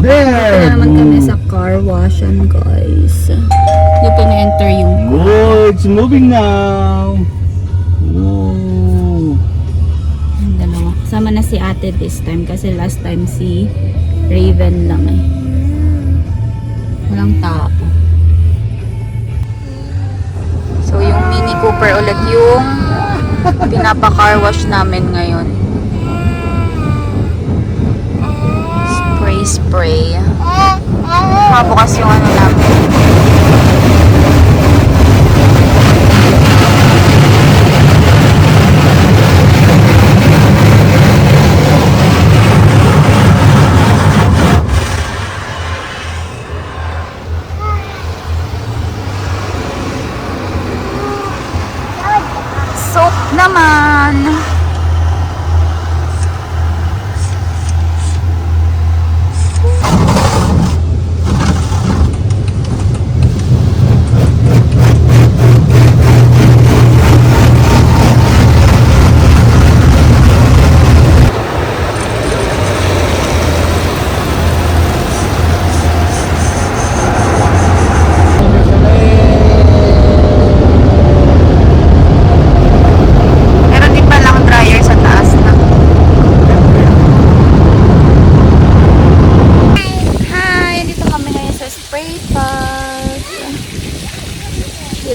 Dito na naman kami sa car washan, guys. Dito na-enter yung car. Oh, it's moving now. Oh. Ang dalawa. Kasama na si ate this time kasi last time si Raven lang eh. Walang tao. So yung Mini Cooper ulit yung pinapa-car wash namin ngayon. Spray. Mabukas yung ano namin. Soap naman.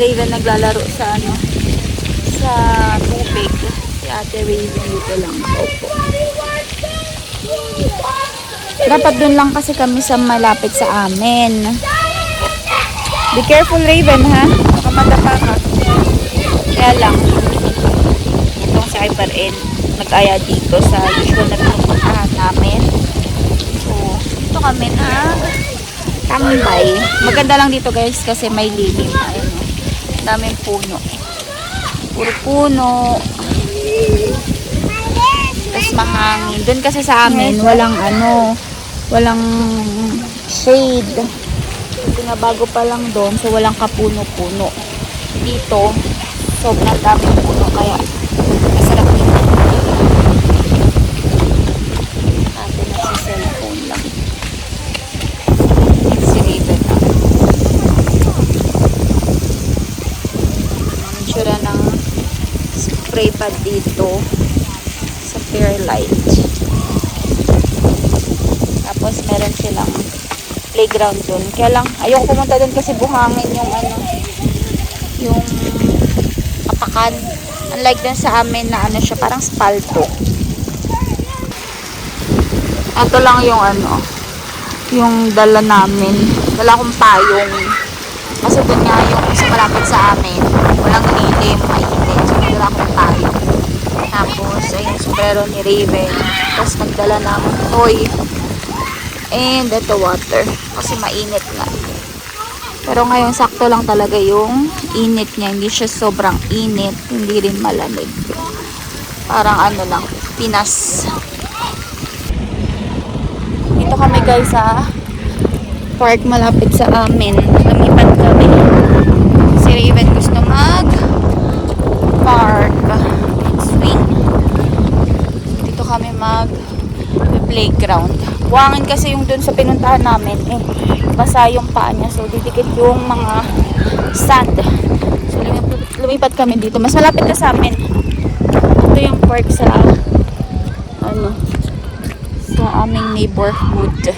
Raven naglalaro sa ano, sa tubig. Si ate Raven dito lang. Opo. Dapat dun lang kasi kami sa malapit sa amin. Be careful, Raven, ha? Baka madapa ka. Kaya lang, itong si Hyper-N nag-aya dito sa usual na pinupuntahan namin. So, dito kami na tambay. Maganda lang dito, guys, kasi may lilim. Ayan, daming puno. Puro puno. Tapos mahangin. Doon kasi sa amin, walang ano, walang shade. Kasi nga bago pa lang doon, so walang kapuno-puno. Dito, sobrang daming puno, kaya masarap dito. Natin na si cellphone lang. Si Raven lang. Sura ng spray pad dito sa Fairlight. Tapos meron silang playground dun. Kaya lang ayoko pumunta dun kasi buhangin yung ano, yung apakan. Unlike dun sa amin na ano siya, parang spalto. Ito lang yung ano, yung dala namin. Dala akong payong. Kasi dun nga yung sa malapit sa amin, walang lilim, mainit. So, nagdala akong tayo. Tapos, ayun, sombrero ni Raven. Tapos, nagdala ng toy. And, ito water. Kasi mainit nga. Pero ngayon, sakto lang talaga yung init niya. Hindi siya sobrang init. Hindi rin malamig. Parang ano lang, Pinas. Dito kami, guys, sa park malapit sa amin. Lumipat kami. Si Raven gusto mag-park and swing. Dito kami mag-playground. Buhangin kasi yung dun sa pinuntahan namin. Basa yung paa niya. So, didikit yung mga sand. So, lumipat kami dito. Mas malapit na sa amin. Ito yung park sa ano, sa aming neighborhood.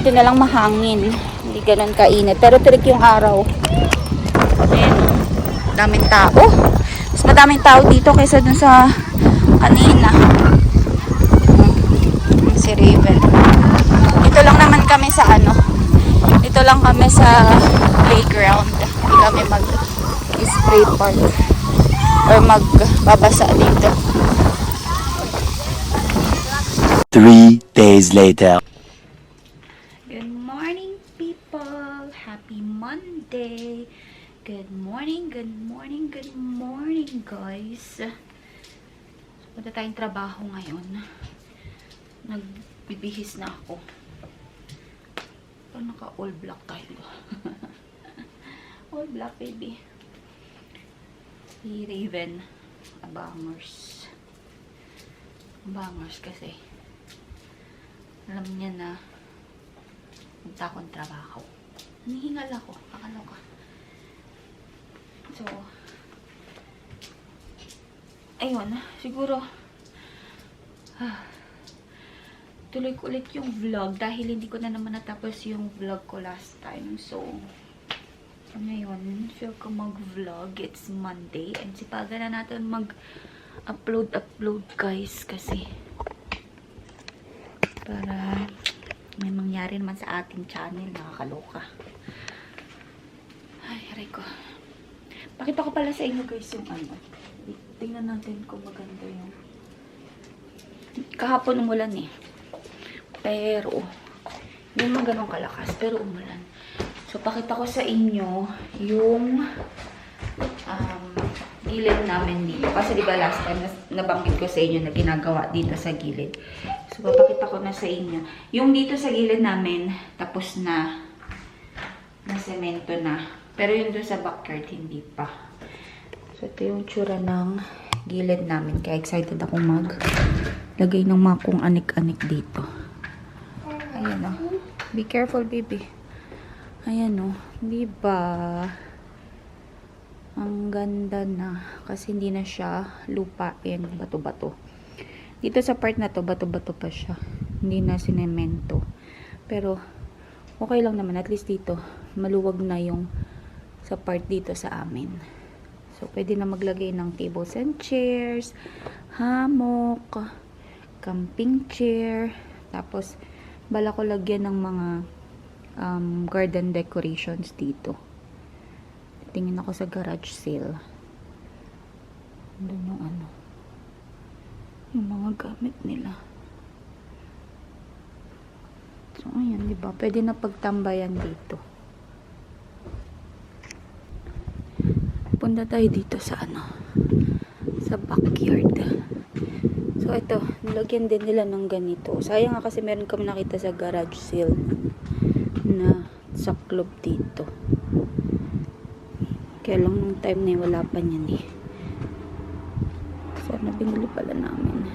Ito na lang mahangin. Hindi ganun kainit. Pero tirik yung araw. Ayan. Daming tao. Mas madaming tao dito kaysa dun sa kanina. Si Raven. Dito lang naman kami sa ano. Dito lang kami sa playground. Hindi kami mag-spray park. Or magbabasa dito. 3 days later. Good morning, people. Happy Monday. Good morning, good morning, good morning, guys. Punta tayong trabaho ngayon. nagbibihis na ako. Parang naka all black tayo. All black, baby. Si Raven, abangers. Abangers kasi. Alam niya na punta akong trabaho. Hinihingal ako. Kakaloka. So, ayun. Siguro, tuloy ko ulit yung vlog dahil hindi ko na naman natapos yung vlog ko last time. So, ngayon, feel ko mag-vlog. It's Monday. And sipagan na natin mag-upload guys kasi para may mangyari naman sa ating channel. Nakakaloka. Ay, aray ko. Pakita ko pala sa inyo guys yung ano. Tingnan natin kung maganda yung kahapon umulan eh. Pero, hindi naman ganun kalakas. Pero umulan. So, pakita ko sa inyo yung gilid namin dito. Kasi diba last time nabanggit ko sa inyo na ginagawa dito sa gilid. So, papakita ko na sa inyo. Yung dito sa gilid namin, tapos na semento na. Pero yung doon sa backyard, hindi pa. So, ito yung tsura ng gilid namin. Kaya excited ako maglagay ng mga kung anik-anik dito. Ayan o. Be careful, baby. Ayan o. Diba? Ang ganda na. Kasi hindi na siya lupain. Bato-bato. Dito sa part na to, bato-bato pa siya. Hindi na sinemento. Pero, okay lang naman. At least dito, maluwag na yung sa part dito sa amin. So, pwede na maglagay ng tables and chairs, hammock, camping chair. Tapos, bala ko lagyan ng mga garden decorations dito. Tingin ako sa garage sale. Doon yung ano. Yung mga gamit nila. So, ayan, diba? Pwede na pagtambayan dito. Punta tayo dito sa ano. Sa backyard. So, ito. Nilagyan din nila ng ganito. Sayang nga kasi meron kami nakita sa garage sale na saklob dito. Kaya lang nung time na yun, wala pa niyan eh. So, nabinili pala namin.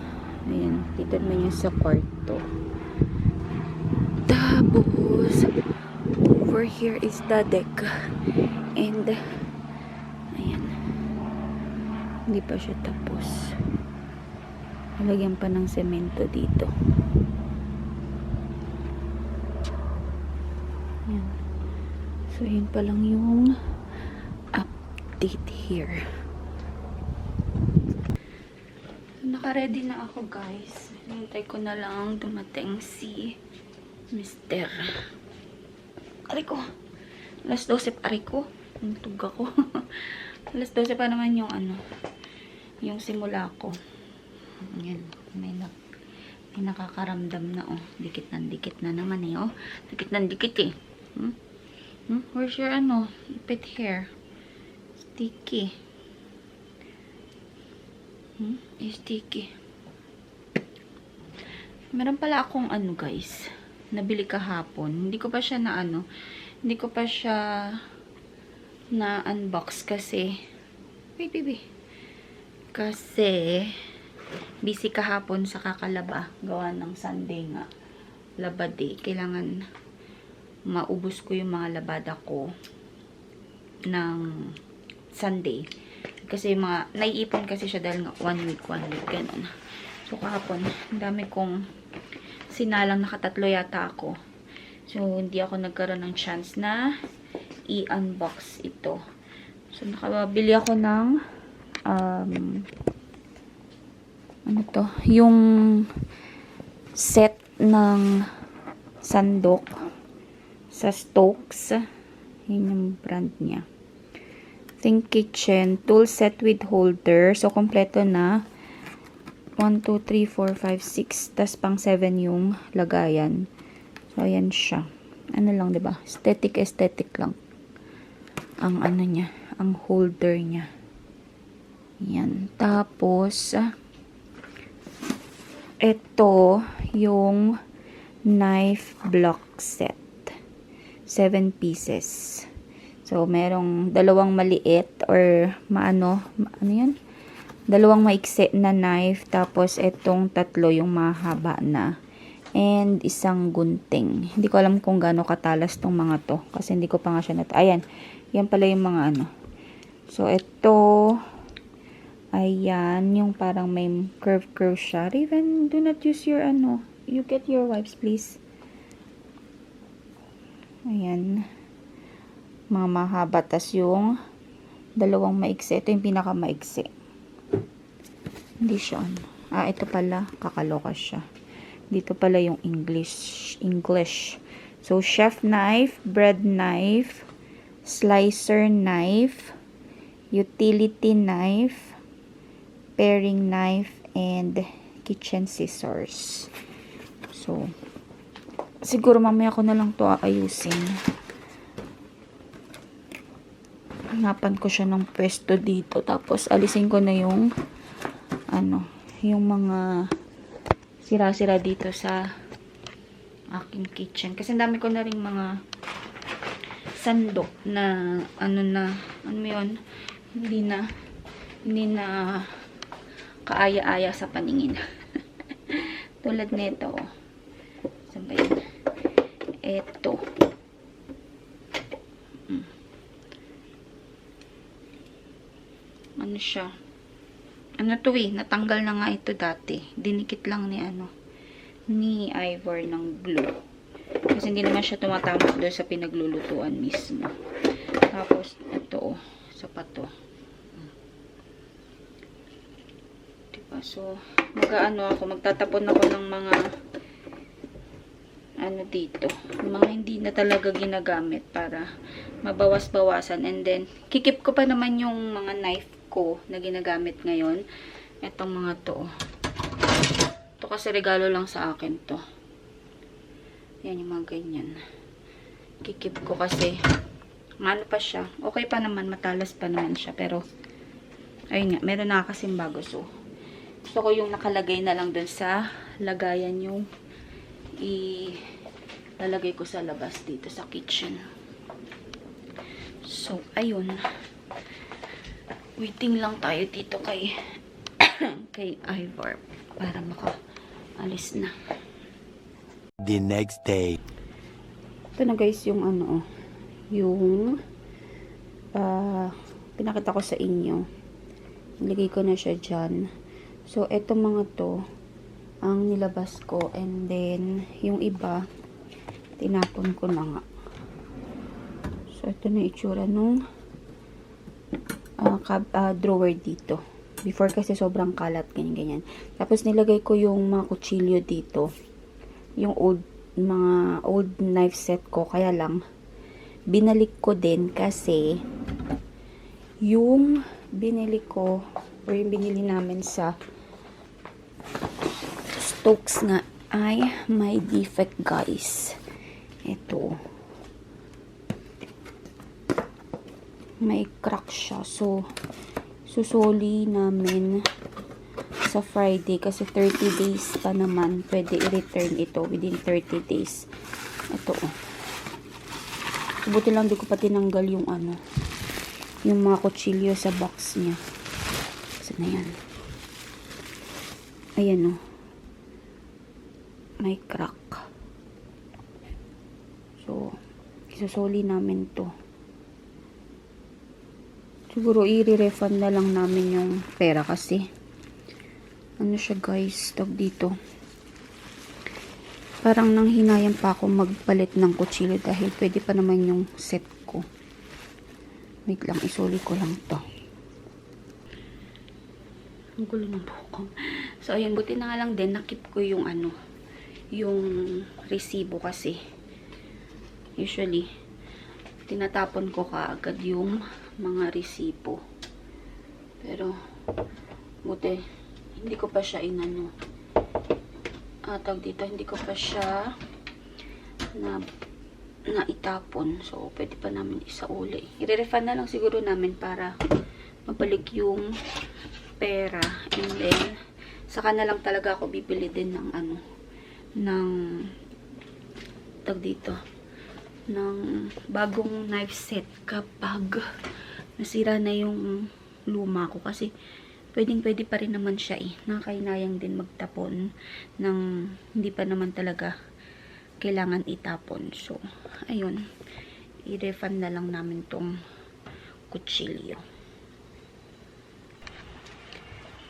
Ayan. Dito naman yung sa kwarto. Tapos, over here is the deck. And, ayan. Hindi pa siya tapos. Nalagyan pa ng semento dito. Ayan. So, yun pa lang yung update here. Naka-ready na ako, guys. Hintay ko na lang dumating si Mr. Aray ko. Alas 12 pa. Aray ko. Nantug ako. Alas 12 pa naman yung ano. Yung simula ko. Ayan. May nakakaramdam na, oh. Dikit na naman eh, oh. Dikit eh. Where's your, ano, pet hair? Sticky. Sticky. Meron pala akong ano, guys. Nabili kahapon. Hindi ko pa siya na ano. Hindi ko pa siya na unbox kasi wait, baby. Kasi busy kahapon sa kakalaba. Gawa ng Sunday nga. Laba day. Kailangan maubos ko yung mga labada ko ng Sunday. Kasi mga, naiipon kasi siya dahil nga 1 week, ganun. So, kahapon, ang dami kong sinalang, nakatatlo yata ako. So, hindi ako nagkaroon ng chance na i-unbox ito. So, nakabili ako ng ano to? Yung set ng sandok sa Stokes. Yun yung brand niya. Think Kitchen tool set with holder. So, kompleto na. 1, 2, 3, 4, 5, 6. Tas pang 7 yung lagayan. So, ayan siya. Ano lang, diba? Aesthetic lang. Ang ano niya. Ang holder niya. Yan. Tapos, Ito yung knife block set. 7 pieces. So, merong dalawang maliit or ano yan? Dalawang maiksi na knife. Tapos, itong tatlo yung mahaba na. And, isang gunting. Hindi ko alam kung gaano katalas tong mga to. Kasi hindi ko pa nga siya ayan. Yan pala yung mga ano. So, ito. Ayan. Yung parang may curve siya. Raven, do not use your ano. You get your wipes, please. Ayan. Mga mahaba. Tas yung dalawang maiksi. Ito yung pinaka maiksi. Hindi siya ano. Ito pala. Kakaloka siya. Dito pala yung English. So, chef knife, bread knife, slicer knife, utility knife, paring knife, and kitchen scissors. So, siguro mamaya ko na lang to aayusin. Hanapan ko siya ng pwesto dito. Tapos, alisin ko na yung yung mga sira-sira dito sa aking kitchen. Kasi ang dami ko na ring mga sandok na ano yun, hindi na kaaya-aya sa paningin. Tulad nito. Saan ba yun? Eto. Ano siya? Ano to natanggal na nga ito dati. Dinikit lang ni Ivor ng glue. Kasi hindi naman siya tumatama doon sa pinaglulutuan mismo. Tapos, ito sapato. Diba? So, magtatapon ako ng mga dito. Yung mga hindi na talaga ginagamit para mabawas-bawasan. And then, kikip ko pa naman yung mga knife ko na ginagamit ngayon. Itong mga to. Ito kasi regalo lang sa akin to. Yan yung mga ganyan. Kikip ko kasi ano pa siya. Okay pa naman. Matalas pa naman siya. Pero ayun nga. Meron na kasing bago. So, gusto ko yung nakalagay na lang dun sa lagayan yung ilalagay ko sa labas dito sa kitchen. So, ayun. Waiting lang tayo dito kay Ivor para makaalis na. The next day. Ito na guys yung yung pinakita ko sa inyo. Nilagay ko na siya dyan. So, eto mga to ang nilabas ko, and then yung iba tinapon ko na nga. So, ito na itsura nung drawer dito. Before kasi sobrang kalat, ganyan. Tapos nilagay ko yung mga kutsilyo dito. Yung mga old knife set ko. Kaya lang, binalik ko din kasi yung binili ko or yung binili namin sa Stokes nga ay may defect guys. Ito. May crack siya. So, susuli namin sa Friday kasi 30 days pa naman. Pwede i-return ito within 30 days. Ito buti lang di ko pa tinanggal yung yung mga kutsilyo sa box niya. Saan na yan? Ayan may crack. So, isusuli namin to. Siguro i-refund na lang namin yung pera kasi siya guys, tawag dito. Parang nanghinayang pa ako magpalit ng kutsilyo dahil pwede pa naman yung set ko. Wait lang, isuli ko lang to. Ang gulo ng buhok. So, ayun, buti na nga lang din nakip ko yung yung resibo kasi usually tinatapon ko kaagad yung mga resibo. Pero, buti, hindi ko pa siya tawag dito, hindi ko pa siya na itapon. So, pwede pa namin isauli. I-refund na lang siguro namin para mabalik yung pera. And then, Saka na lang talaga ako bibili din ng ng tag dito, ng bagong knife set kapag nasira na yung luma ko. Kasi pwede pa rin naman siya Nakakainayang din magtapon ng hindi pa naman talaga kailangan itapon. So, ayun. I-refund na lang namin tong kutsilyo.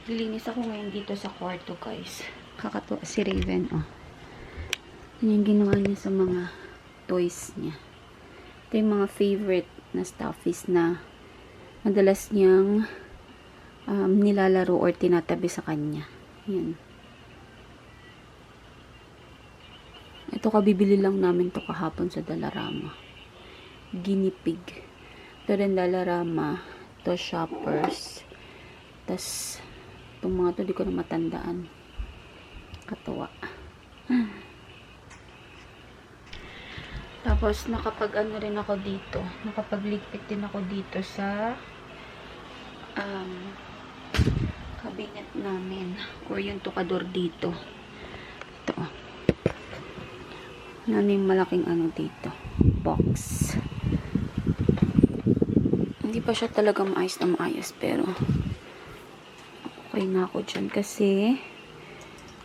Lilinis ako ngayon dito sa kwarto, guys. Kakatuwa si Raven, Yan yung ginawa niya sa mga toys niya. Ito yung mga favorite na stuffies na madalas niyang nilalaro or tinatabi sa kanya. Yan. Ito kabibili lang namin to kahapon sa Dollarama. Guinea pig. Ito rin Dollarama. Ito Shoppers. Tas itong mga to di ko na matandaan. Katuwa. Tapos nakapag rin ako dito. Nakapagligpit din ako dito sa cabinet namin. Or yung tukador dito. Ito. Yung malaking dito. Box. Hindi pa siya talaga maayos na maayos. Pero okay na ako dyan. Kasi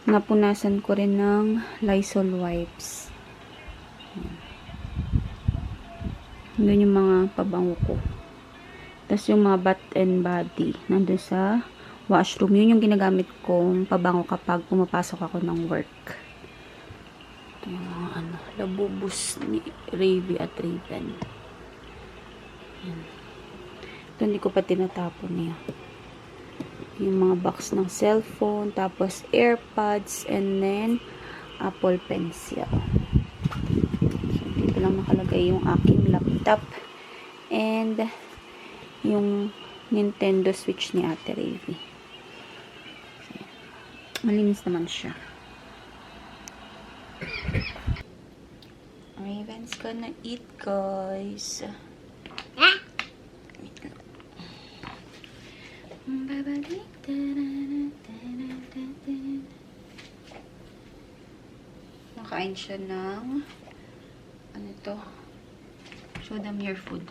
napunasan ko rin ng Lysol wipes. Yun yung mga pabango ko. Tapos yung mga bath and body nandun sa washroom. Yun yung ginagamit kong pabango kapag pumapasok ako ng work. Ito yung mga labubus ni Ravi at Raven. Yan. Ito hindi ko pa tinatapon niya. Yung mga box ng cellphone, tapos AirPods, and then Apple Pencil. So, dito lang nakalagay yung aking laptop and yung Nintendo Switch ni Ate Ravi. So, malinis naman siya. Raven's gonna eat, guys. Nakain siya ng to? Show them your food.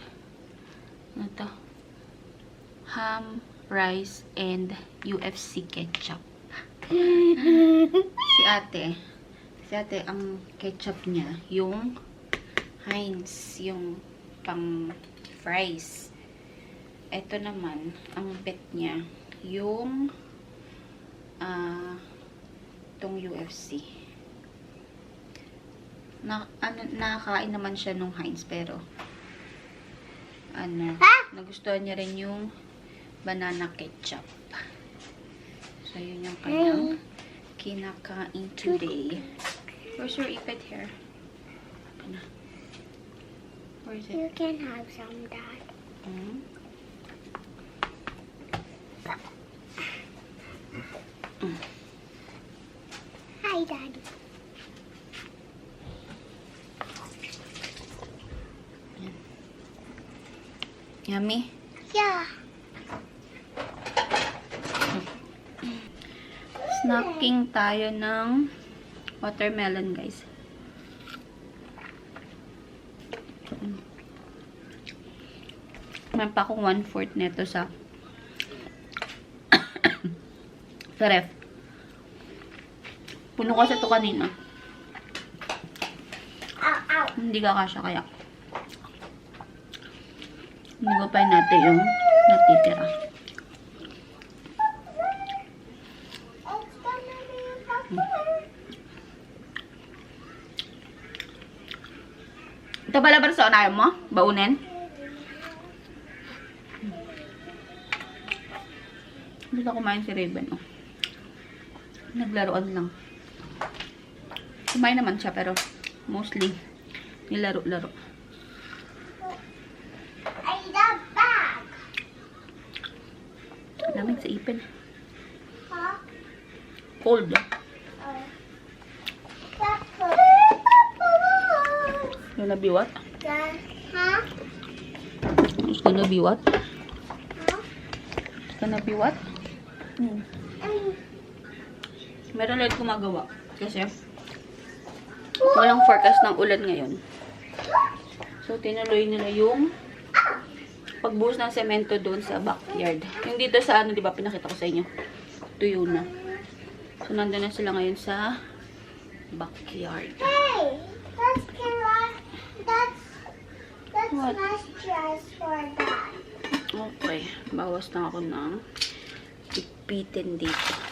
To? Ham, rice, and UFC ketchup. Si ate ang ketchup niya yung Heinz, yung pang fries. Ito naman ang bet niya yung tong UFC. Nakakain naman siya nung Heinz, pero nagustuhan niya rin yung banana ketchup. So yun yung kanyang kinakain today. Where's your ipad here? Where is it? You can have some, Dad. Hi, Daddy. Yummy? Yeah. Snacking tayo ng watermelon, guys. Meron pa akong 1/4 neto sa ref. Puno kasi ito kanina. Hindi kakasya kaya. Hindi ko pa natin yung natitira. Ito pala ba sa unayan mo? Baunin? Hindi na kumain si Raven, Naglaruan lang. Kumain naman siya, pero mostly nilaro-laro. I love bag. Lamig sa ipin. Huh? Cold. Gonna be what? Huh? It's gonna be what? Huh? It's gonna be what? meron ulit gumagawa. Kasi, walang forecast ng ulan ngayon. So, tinuloy nila yung pagbuhos ng semento doon sa backyard. Yung dito sa ano, di ba, pinakita ko sa inyo. Tuyo na. So, nandun na sila ngayon sa backyard. Hey, that's What? less dress for that. Okay. Bawas na ako ng ipitin dito.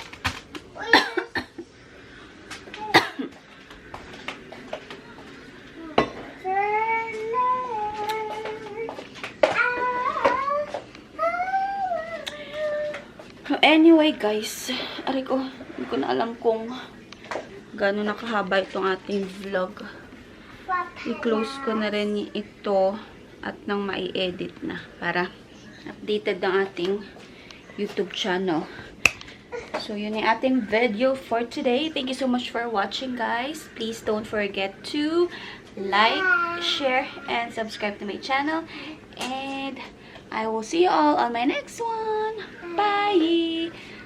Anyway, guys. Aray ko. Hindi ko na alam kung gaano nakahaba itong ating vlog. I-close ko na rin ito at nang mai-edit na para updated ang ating YouTube channel. So, yun yung ating video for today. Thank you so much for watching, guys. Please don't forget to like, share, and subscribe to my channel. And I will see you all on my next one. Bye!